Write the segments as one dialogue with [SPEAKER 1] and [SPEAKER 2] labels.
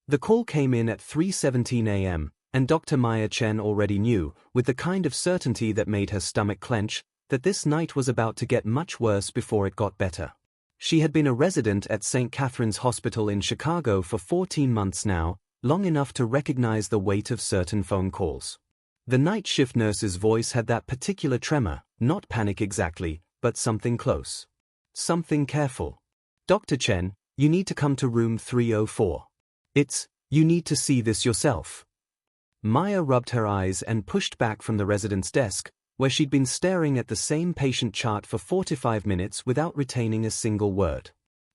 [SPEAKER 1] The call came in at 3:17 a.m., and Dr. Maya Chen already knew, with the kind of certainty that made her stomach clench, that this night was about to get much worse before it got better. She had been a resident at St. Catherine's Hospital in Chicago for 14 months now, long enough to recognize the weight of certain phone calls. The night shift nurse's voice had that particular tremor, not panic exactly, but something close. Something careful. "Dr. Chen, you need to come to room 304. You need to see this yourself." Maya rubbed her eyes and pushed back from the resident's desk, where she'd been staring at the same patient chart for 45 minutes without retaining a single word.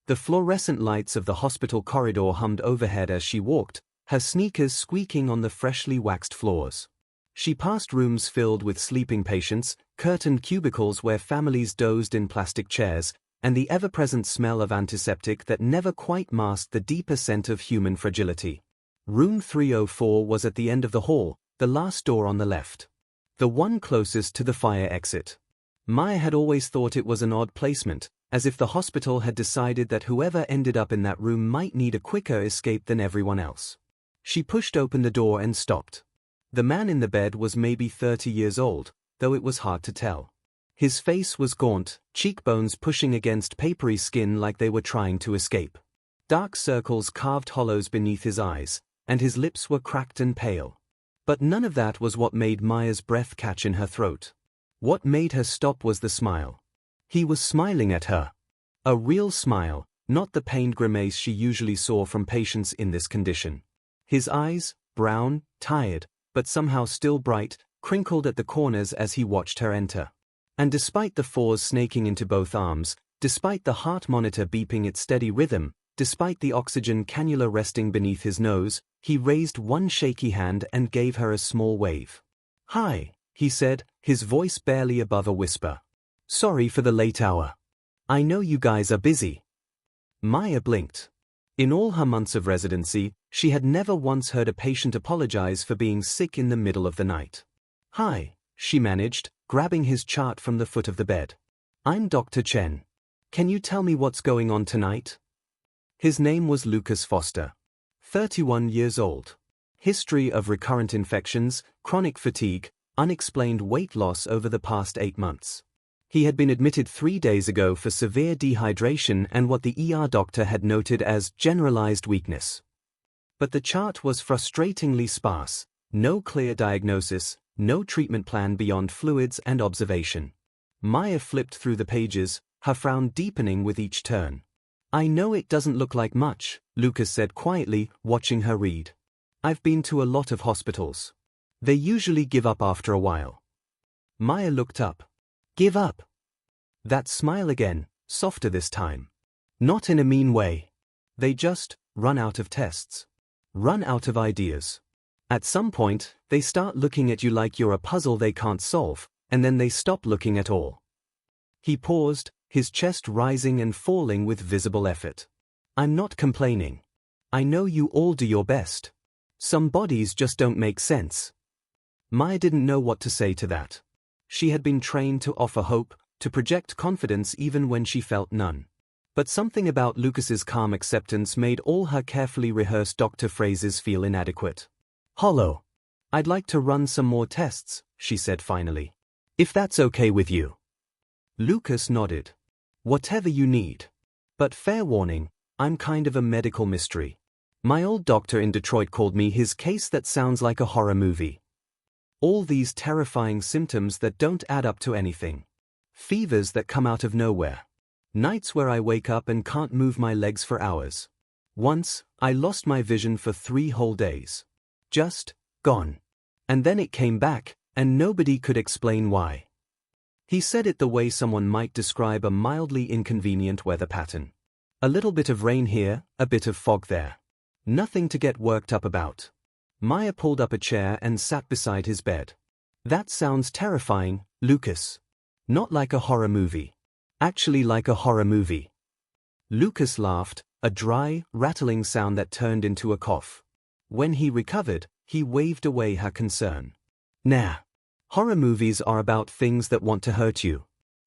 [SPEAKER 1] The fluorescent lights of the hospital corridor hummed overhead as she walked, her sneakers squeaking on the freshly waxed floors. She passed rooms filled with sleeping patients, curtained cubicles where families dozed in plastic chairs, and the ever-present smell of antiseptic that never quite masked the deeper scent of human fragility. Room 304 was at the end of the hall, the last door on the left. The one closest to the fire exit. Maya had always thought it was an odd placement, as if the hospital had decided that whoever ended up in that room might need a quicker escape than everyone else. She pushed open the door and stopped. The man in the bed was maybe 30 years old, though it was hard to tell. His face was gaunt, cheekbones pushing against papery skin like they were trying to escape. Dark circles carved hollows beneath his eyes, and his lips were cracked and pale. But none of that was what made Maya's breath catch in her throat. What made her stop was the smile. He was smiling at her. A real smile, not the pained grimace she usually saw from patients in this condition. His eyes, brown, tired, but somehow still bright, crinkled at the corners as he watched her enter. And despite the fours snaking into both arms, despite the heart monitor beeping its steady rhythm, despite the oxygen cannula resting beneath his nose, he raised one shaky hand and gave her a small wave. "Hi," he said, his voice barely above a whisper. "Sorry for the late hour. I know you guys are busy." Maya blinked. In all her months of residency, she had never once heard a patient apologize for being sick in the middle of the night. "Hi," she managed, grabbing his chart from the foot of the bed. "I'm Dr. Chen. Can you tell me what's going on tonight?" His name was Lucas Foster. 31 years old. History of recurrent infections, chronic fatigue, unexplained weight loss over the past 8 months. He had been admitted 3 days ago for severe dehydration and what the ER doctor had noted as generalized weakness. But the chart was frustratingly sparse, no clear diagnosis, no treatment plan beyond fluids and observation. Maya flipped through the pages, her frown deepening with each turn. "I know it doesn't look like much," Lucas said quietly, watching her read. "I've been to a lot of hospitals. They usually give up after a while." Maya looked up. "Give up?" That smile again, softer this time. Not in a mean way. "They just run out of tests. Run out of ideas. At some point, they start looking at you like you're a puzzle they can't solve, and then they stop looking at all." He paused, his chest rising and falling with visible effort. "I'm not complaining. I know you all do your best. Some bodies just don't make sense." Maya didn't know what to say to that. She had been trained to offer hope, to project confidence even when she felt none. But something about Lucas's calm acceptance made all her carefully rehearsed doctor phrases feel inadequate. "Hollow. I'd like to run some more tests," she said finally. "If that's okay with you." Lucas nodded. "Whatever you need. But fair warning, I'm kind of a medical mystery. My old doctor in Detroit called me his case that sounds like a horror movie. All these terrifying symptoms that don't add up to anything. Fevers that come out of nowhere. Nights where I wake up and can't move my legs for hours. Once, I lost my vision for 3 whole days. Just gone. And then it came back, and nobody could explain why." He said it the way someone might describe a mildly inconvenient weather pattern. A little bit of rain here, a bit of fog there. Nothing to get worked up about. Maya pulled up a chair and sat beside his bed. "That sounds terrifying, Lucas. Not like a horror movie. Actually like a horror movie." Lucas laughed, a dry, rattling sound that turned into a cough. When he recovered, he waved away her concern. "Nah. Horror movies are about things that want to hurt you.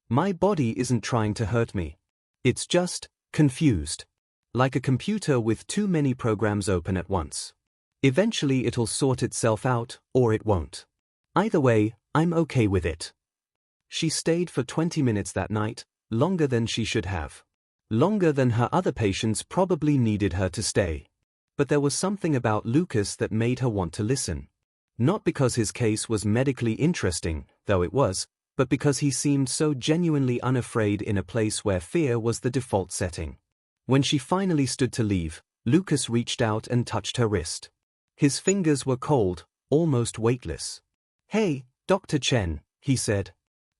[SPEAKER 1] My body isn't trying to hurt me. It's just confused. Like a computer with too many programs open at once. Eventually it'll sort itself out, or it won't. Either way, I'm okay with it. She stayed for 20 minutes that night, longer than she should have. Longer than her other patients probably needed her to stay. But there was something about Lucas that made her want to listen. Not because his case was medically interesting, though it was, but because he seemed so genuinely unafraid in a place where fear was the default setting. When she finally stood to leave, Lucas reached out and touched her wrist. His fingers were cold, almost weightless. "Hey, Dr. Chen," he said.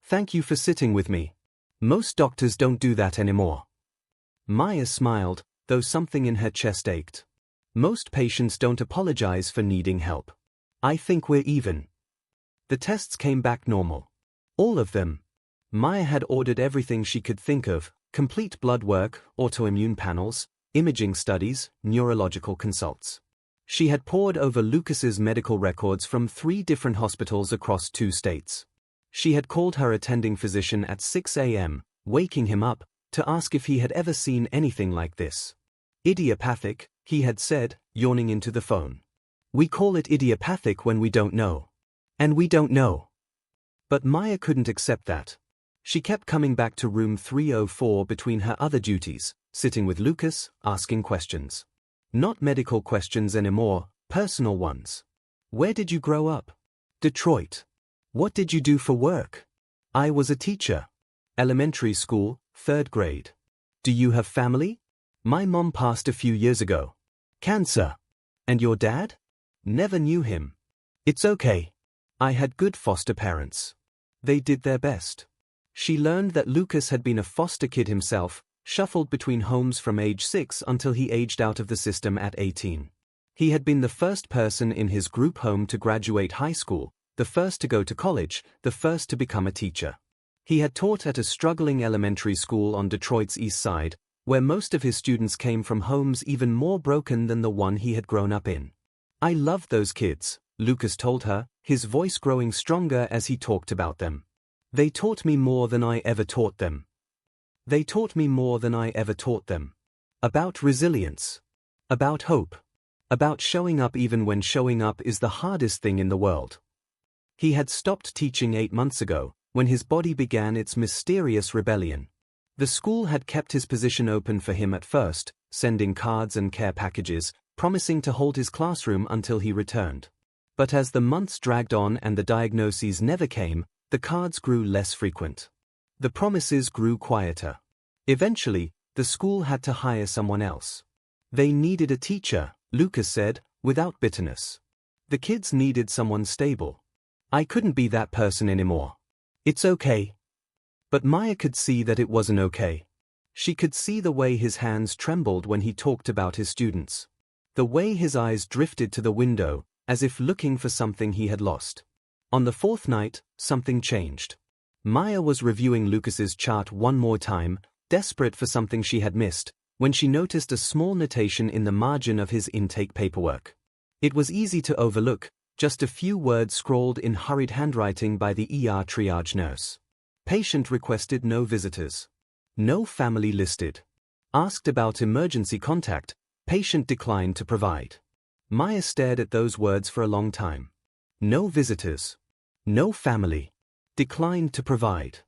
[SPEAKER 1] "Thank you for sitting with me. Most doctors don't do that anymore." Maya smiled, though something in her chest ached. Most patients don't apologize for needing help. "I think we're even." The tests came back normal. All of them. Maya had ordered everything she could think of: complete blood work, autoimmune panels, imaging studies, neurological consults. She had pored over Lucas's medical records from 3 different hospitals across 2 states. She had called her attending physician at 6 a.m., waking him up, to ask if he had ever seen anything like this. "Idiopathic," he had said, yawning into the phone. "We call it idiopathic when we don't know. And we don't know." But Maya couldn't accept that. She kept coming back to room 304 between her other duties, sitting with Lucas, asking questions. Not medical questions anymore, personal ones. "Where did you grow up?" "Detroit." "What did you do for work?" "I was a teacher." "Elementary school, 3rd grade." "Do you have family?" "My mom passed a few years ago." "Cancer." "And your dad?" "Never knew him." "It's okay. I had good foster parents. They did their best." She learned that Lucas had been a foster kid himself, shuffled between homes from age 6 until he aged out of the system at 18. He had been the first person in his group home to graduate high school, the first to go to college, the first to become a teacher. He had taught at a struggling elementary school on Detroit's east side, where most of his students came from homes even more broken than the one he had grown up in. "I loved those kids," Lucas told her, his voice growing stronger as he talked about them. "They taught me more than I ever taught them. They taught me more than I ever taught them. About resilience. About hope. About showing up even when showing up is the hardest thing in the world." He had stopped teaching 8 months ago, when his body began its mysterious rebellion. The school had kept his position open for him at first, sending cards and care packages, promising to hold his classroom until he returned. But as the months dragged on and the diagnoses never came, the cards grew less frequent. The promises grew quieter. Eventually, the school had to hire someone else. They needed a teacher, Lucas said, without bitterness. The kids needed someone stable. "I couldn't be that person anymore. It's okay." But Maya could see that it wasn't okay. She could see the way his hands trembled when he talked about his students. The way his eyes drifted to the window, as if looking for something he had lost. On the 4th night, something changed. Maya was reviewing Lucas's chart one more time, desperate for something she had missed, when she noticed a small notation in the margin of his intake paperwork. It was easy to overlook, just a few words scrawled in hurried handwriting by the ER triage nurse. Patient requested no visitors. No family listed. Asked about emergency contact, patient declined to provide. Maya stared at those words for a long time. No visitors. No family. Declined to provide.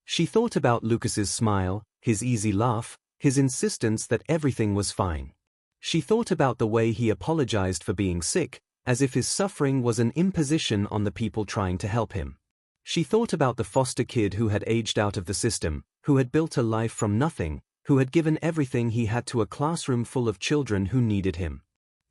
[SPEAKER 1] She thought about Lucas's smile, his easy laugh, his insistence that everything was fine. She thought about the way he apologized for being sick, as if his suffering was an imposition on the people trying to help him. She thought about the foster kid who had aged out of the system, who had built a life from nothing, who had given everything he had to a classroom full of children who needed him.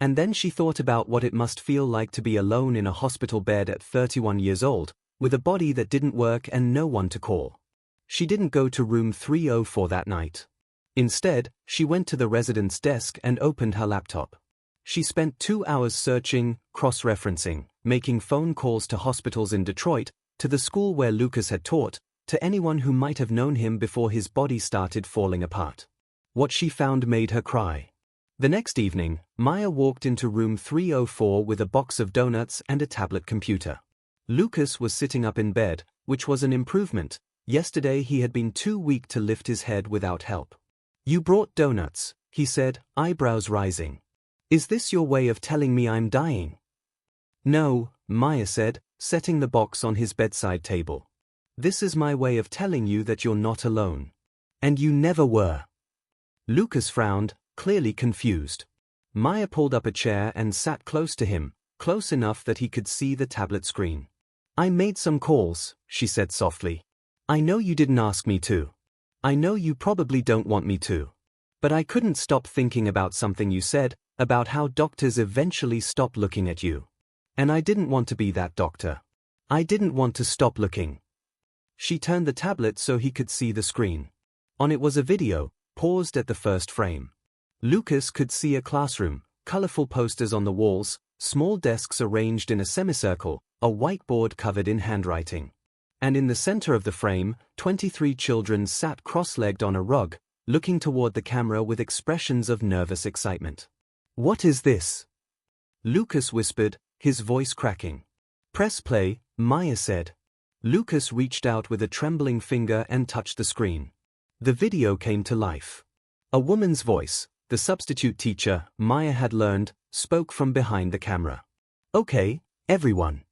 [SPEAKER 1] And then she thought about what it must feel like to be alone in a hospital bed at 31 years old, with a body that didn't work and no one to call. She didn't go to room 304 that night. Instead, she went to the resident's desk and opened her laptop. She spent 2 hours searching, cross-referencing, making phone calls to hospitals in Detroit, to the school where Lucas had taught, to anyone who might have known him before his body started falling apart. What she found made her cry. The next evening, Maya walked into room 304 with a box of donuts and a tablet computer. Lucas was sitting up in bed, which was an improvement. Yesterday he had been too weak to lift his head without help. "You brought donuts," he said, eyebrows rising. Is this your way of telling me I'm dying? No, Maya said, setting the box on his bedside table. This is my way of telling you that you're not alone. And you never were. Lucas frowned, clearly confused. Maya pulled up a chair and sat close to him, close enough that he could see the tablet screen. I made some calls, she said softly. I know you didn't ask me to. I know you probably don't want me to. But I couldn't stop thinking about something you said, about how doctors eventually stop looking at you. And I didn't want to be that doctor. I didn't want to stop looking. She turned the tablet so he could see the screen. On it was a video, paused at the first frame. Lucas could see a classroom, colorful posters on the walls, small desks arranged in a semicircle, a whiteboard covered in handwriting. And in the center of the frame, 23 children sat cross-legged on a rug, looking toward the camera with expressions of nervous excitement. What is this? Lucas whispered, his voice cracking. Press play, Maya said. Lucas reached out with a trembling finger and touched the screen. The video came to life. A woman's voice, the substitute teacher, Maya had learned, spoke from behind the camera. Okay, everyone.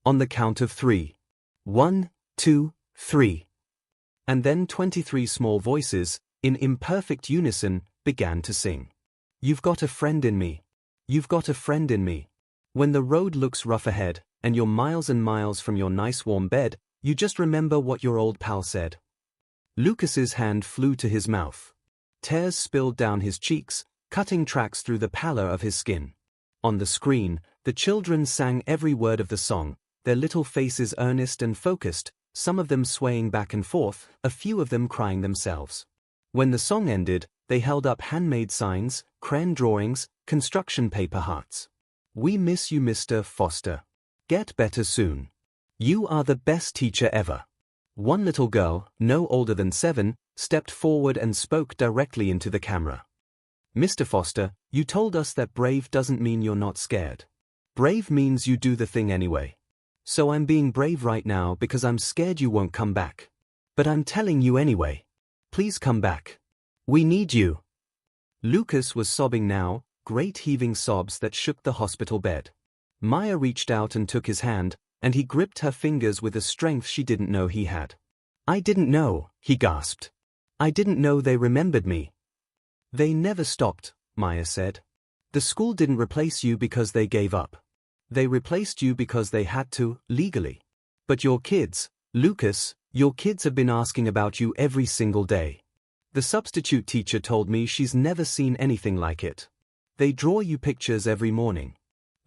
[SPEAKER 1] On the count of 3. 1, 2, 3. And then 23 small voices, in imperfect unison, began to sing. You've got a friend in me. You've got a friend in me. When the road looks rough ahead, and you're miles and miles from your nice warm bed, you just remember what your old pal said. Lucas's hand flew to his mouth. Tears spilled down his cheeks, cutting tracks through the pallor of his skin. On the screen, the children sang every word of the song, their little faces earnest and focused, some of them swaying back and forth, a few of them crying themselves. When the song ended, they held up handmade signs, crayon drawings, construction paper hearts. We miss you, Mr. Foster. Get better soon. You are the best teacher ever. One little girl, no older than 7, stepped forward and spoke directly into the camera. Mr. Foster, you told us that brave doesn't mean you're not scared. Brave means you do the thing anyway. So I'm being brave right now because I'm scared you won't come back. But I'm telling you anyway. Please come back. We need you. Lucas was sobbing now, great heaving sobs that shook the hospital bed. Maya reached out and took his hand, and he gripped her fingers with a strength she didn't know he had. I didn't know, he gasped. I didn't know they remembered me. They never stopped, Maya said. The school didn't replace you because they gave up. They replaced you because they had to, legally. But your kids, Lucas, your kids have been asking about you every single day. The substitute teacher told me she's never seen anything like it. They draw you pictures every morning.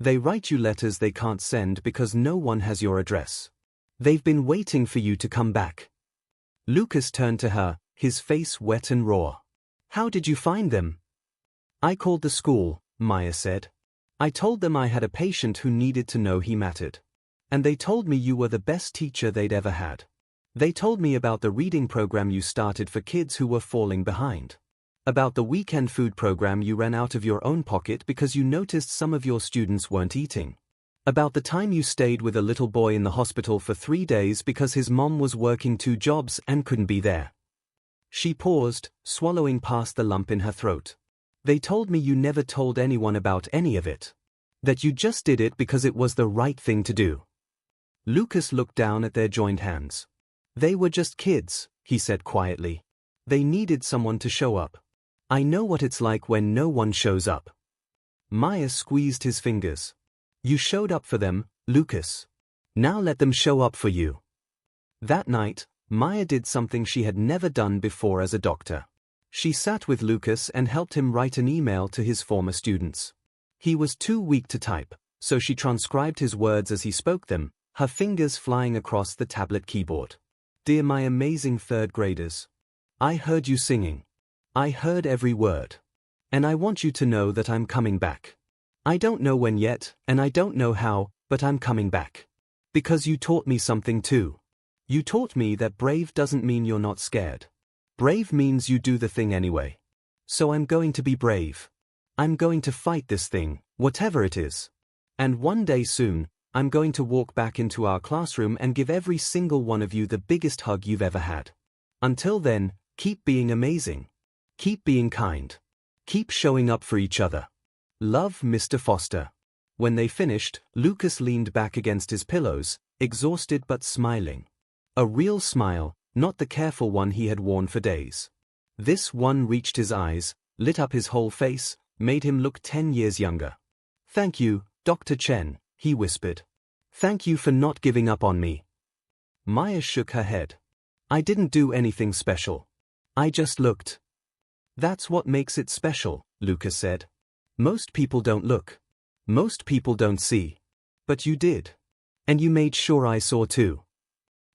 [SPEAKER 1] They write you letters they can't send because no one has your address. They've been waiting for you to come back. Lucas turned to her, his face wet and raw. How did you find them? I called the school, Maya said. I told them I had a patient who needed to know he mattered. And they told me you were the best teacher they'd ever had. They told me about the reading program you started for kids who were falling behind. About the weekend food program you ran out of your own pocket because you noticed some of your students weren't eating. About the time you stayed with a little boy in the hospital for 3 days because his mom was working 2 jobs and couldn't be there. She paused, swallowing past the lump in her throat. They told me you never told anyone about any of it. That you just did it because it was the right thing to do. Lucas looked down at their joined hands. They were just kids, he said quietly. They needed someone to show up. I know what it's like when no one shows up. Maya squeezed his fingers. You showed up for them, Lucas. Now let them show up for you. That night, Maya did something she had never done before as a doctor. She sat with Lucas and helped him write an email to his former students. He was too weak to type, so she transcribed his words as he spoke them, her fingers flying across the tablet keyboard. Dear my amazing 3rd graders. I heard you singing. I heard every word. And I want you to know that I'm coming back. I don't know when yet, and I don't know how, but I'm coming back. Because you taught me something too. You taught me that brave doesn't mean you're not scared. Brave means you do the thing anyway. So I'm going to be brave. I'm going to fight this thing, whatever it is. And one day soon, I'm going to walk back into our classroom and give every single one of you the biggest hug you've ever had. Until then, keep being amazing. Keep being kind. Keep showing up for each other. Love, Mr. Foster. When they finished, Lucas leaned back against his pillows, exhausted but smiling. A real smile, not the careful one he had worn for days. This one reached his eyes, lit up his whole face, made him look 10 years younger. "Thank you, Dr. Chen," he whispered. "Thank you for not giving up on me." Maya shook her head. "I didn't do anything special. I just looked." "That's what makes it special," Lucas said. "Most people don't look. Most people don't see. But you did. And you made sure I saw too."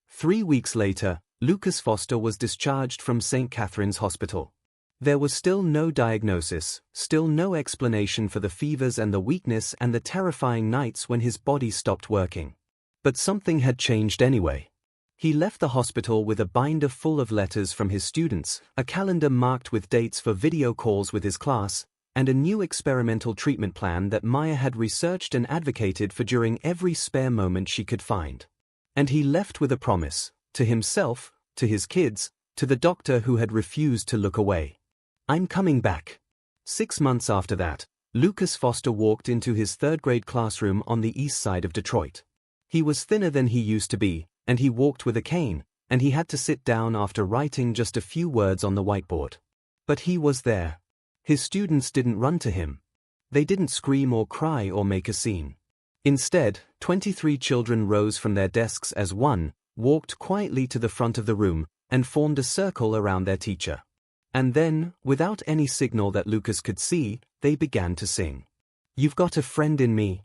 [SPEAKER 1] 3 weeks later, Lucas Foster was discharged from St. Catherine's Hospital. There was still no diagnosis, still no explanation for the fevers and the weakness and the terrifying nights when his body stopped working. But something had changed anyway. He left the hospital with a binder full of letters from his students, a calendar marked with dates for video calls with his class, and a new experimental treatment plan that Maya had researched and advocated for during every spare moment she could find. And he left with a promise, to himself, to his kids, to the doctor who had refused to look away. "I'm coming back." 6 months after that, Lucas Foster walked into his third-grade classroom on the east side of Detroit. He was thinner than he used to be, and he walked with a cane, and he had to sit down after writing just a few words on the whiteboard. But he was there. His students didn't run to him. They didn't scream or cry or make a scene. Instead, 23 children rose from their desks as one, walked quietly to the front of the room, and formed a circle around their teacher. And then, without any signal that Lucas could see, they began to sing. "You've got a friend in me."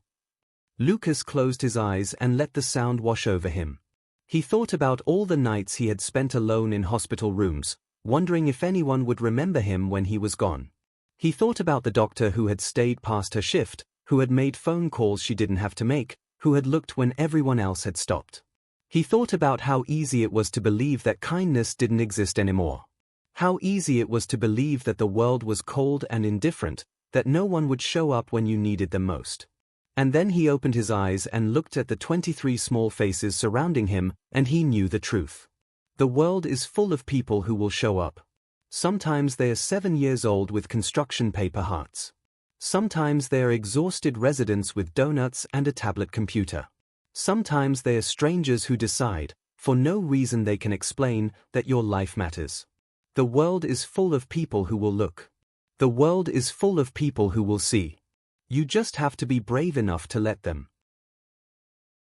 [SPEAKER 1] Lucas closed his eyes and let the sound wash over him. He thought about all the nights he had spent alone in hospital rooms, wondering if anyone would remember him when he was gone. He thought about the doctor who had stayed past her shift, who had made phone calls she didn't have to make, who had looked when everyone else had stopped. He thought about how easy it was to believe that kindness didn't exist anymore. How easy it was to believe that the world was cold and indifferent, that no one would show up when you needed them most. And then he opened his eyes and looked at the 23 small faces surrounding him, and he knew the truth. The world is full of people who will show up. Sometimes they are 7 years old with construction paper hearts. Sometimes they are exhausted residents with donuts and a tablet computer. Sometimes they are strangers who decide, for no reason they can explain, that your life matters. The world is full of people who will look. The world is full of people who will see. You just have to be brave enough to let them.